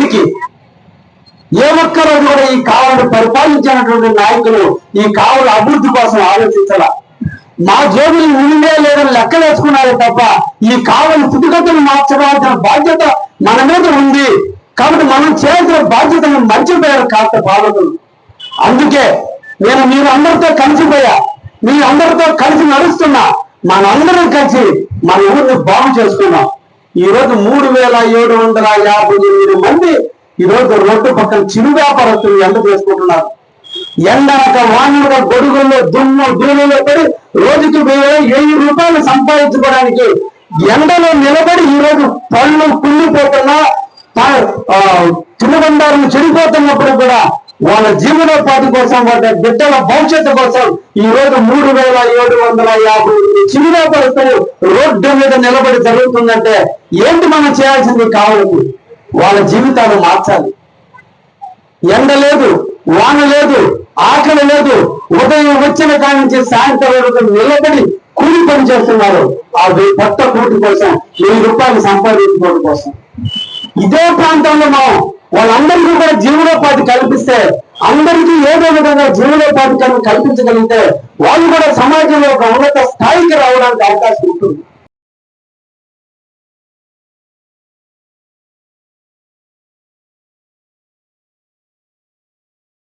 ఇప్పటికీ ఏ ఒక్కరోజు కూడా ఈ కావలిని పరిపాలించినటువంటి నాయకులు ఈ కావలి అభివృద్ధి కోసం ఆలోచించాల. మా జోబులు నిండే లేదని లెక్కలేసుకున్నారే తప్ప ఈ కావలి స్థితిగతులు మార్చవలసిన బాధ్యత మన మీద ఉంది. కాబట్టి మనం చేయాల్సిన బాధ్యతను మర్చిపోయారు కాస్త పాలకులు. అందుకే నేను మీరు అందరితో కలిసిపోయా, మీ అందరితో కలిసి నడుస్తున్నా, మనందరం కలిసి మన ఊరిని బాగు చేసుకున్నాం. ఈరోజు 3758 మంది ఈరోజు రోడ్డు పక్కన చిరు వ్యాపారస్తులు ఎండ చేసుకుంటున్నారు. ఎండనక వానలుగా గొడుగుల్లో దుమ్ము దూరంలో పడి రోజుకి 1000 రూపాయలు సంపాదించుకోవడానికి ఎండలో నిలబడి ఈరోజు పళ్ళు కుళ్ళిపోతున్నా, తినుబండారులు చెడిపోతున్నప్పుడు కూడా వాళ్ళ జీవనోపాధి కోసం, వాళ్ళ బిడ్డల భవిష్యత్తు కోసం ఈరోజు 3750 చిరు వ్యాపారస్తులు రోడ్డు మీద నిలబడి జరుగుతుందంటే ఏంటి మనం చేయాల్సింది? కావాలి వాళ్ళ జీవితాలు మార్చాలి. ఎండ లేదు, వాన లేదు, ఆకలి లేదు, ఉదయం వచ్చిన కాడి నుంచి సాయంత్రం వరకు నిలబడి కూలి పని చేస్తున్నారు. ఆ కొత్త కూటి కోసం 1000 రూపాయలు సంపాదించుకోవడం కోసం. ఇదే ప్రాంతంలో మనం వాళ్ళందరికీ కూడా జీవనోపాధి కల్పిస్తే, అందరికీ ఏదో విధంగా జీవనోపాధి కల్పించగలిగితే వాళ్ళు కూడా సమాజంలో ఒక ఉన్నత